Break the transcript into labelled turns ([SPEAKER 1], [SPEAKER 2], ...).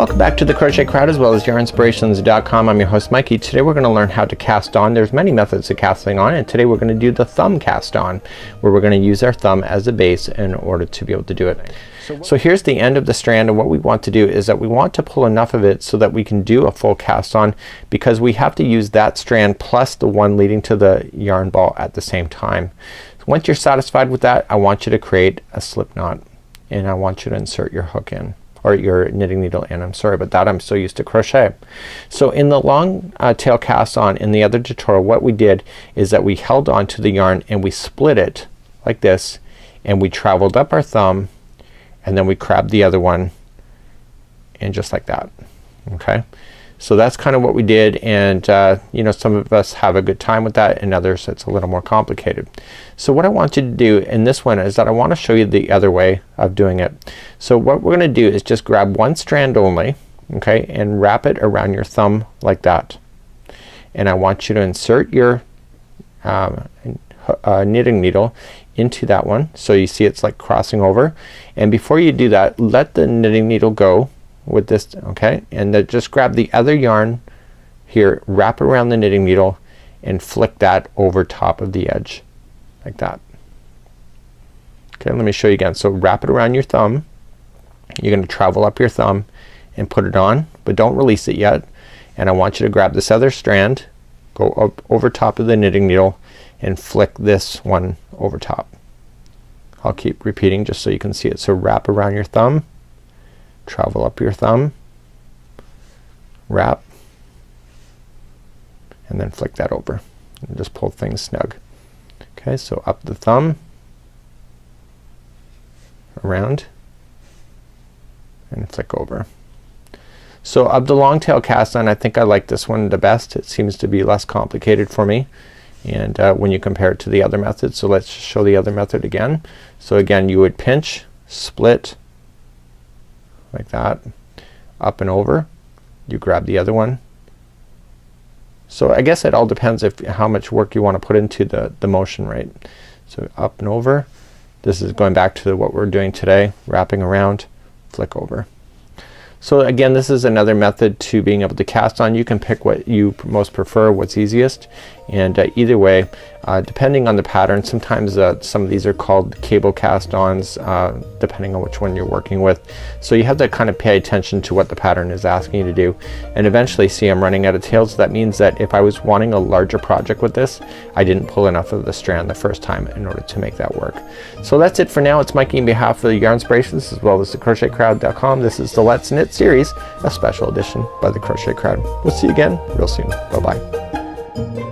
[SPEAKER 1] Welcome back to the Crochet Crowd as well as yarnspirations.com. I'm your host Mikey. Today we're going to learn how to cast on. There's many methods of casting on, and today we're going to do the thumb cast on, where we're going to use our thumb as a base in order to be able to do it. So here's the end of the strand, and what we want to do is that we want to pull enough of it so that we can do a full cast on, because we have to use that strand plus the one leading to the yarn ball at the same time. Once you're satisfied with that, I want you to create a slip knot, and I want you to insert your hook in, or your knitting needle in. I'm sorry about that, I'm so used to crochet. So in the long tail cast on in the other tutorial, what we did is that we held on to the yarn and we split it like this, and we traveled up our thumb, and then we grabbed the other one, and just like that. Okay, so that's kind of what we did, and you know, some of us have a good time with that, and others it's a little more complicated. So what I want you to do in this one is that I want to show you the other way of doing it. So what we're gonna do is just grab one strand only, okay, and wrap it around your thumb like that, and I want you to insert your knitting needle into that one, so you see it's like crossing over. And before you do that, let the knitting needle go with this, okay, and then just grab the other yarn here, wrap it around the knitting needle, and flick that over top of the edge like that. Okay, let me show you again. So wrap it around your thumb, you're gonna travel up your thumb and put it on, but don't release it yet, and I want you to grab this other strand, go up over top of the knitting needle, and flick this one over top. I'll keep repeating just so you can see it. So wrap around your thumb, travel up your thumb, wrap, and then flick that over, and just pull things snug. Okay, so up the thumb, around, and flick over. So of the long tail cast on, I think I like this one the best. It seems to be less complicated for me, and when you compare it to the other method. So let's show the other method again. So again, you would pinch, split like that, up and over, you grab the other one. So I guess it all depends if how much work you want to put into the motion, right? So up and over, this is going back to what we're doing today, wrapping around, flick over. So again, this is another method to being able to cast on. You can pick what you most prefer, what's easiest, and either way, depending on the pattern, sometimes some of these are called cable cast-ons, depending on which one you're working with. So you have to kind of pay attention to what the pattern is asking you to do, and eventually, see, I'm running out of tails. That means that if I was wanting a larger project with this, I didn't pull enough of the strand the first time in order to make that work. So that's it for now. It's Mikey on behalf of the Yarnspirations as well as the CrochetCrowd.com. This is the Let's Knit series, a special edition by the Crochet Crowd. We'll see you again real soon. Bye bye.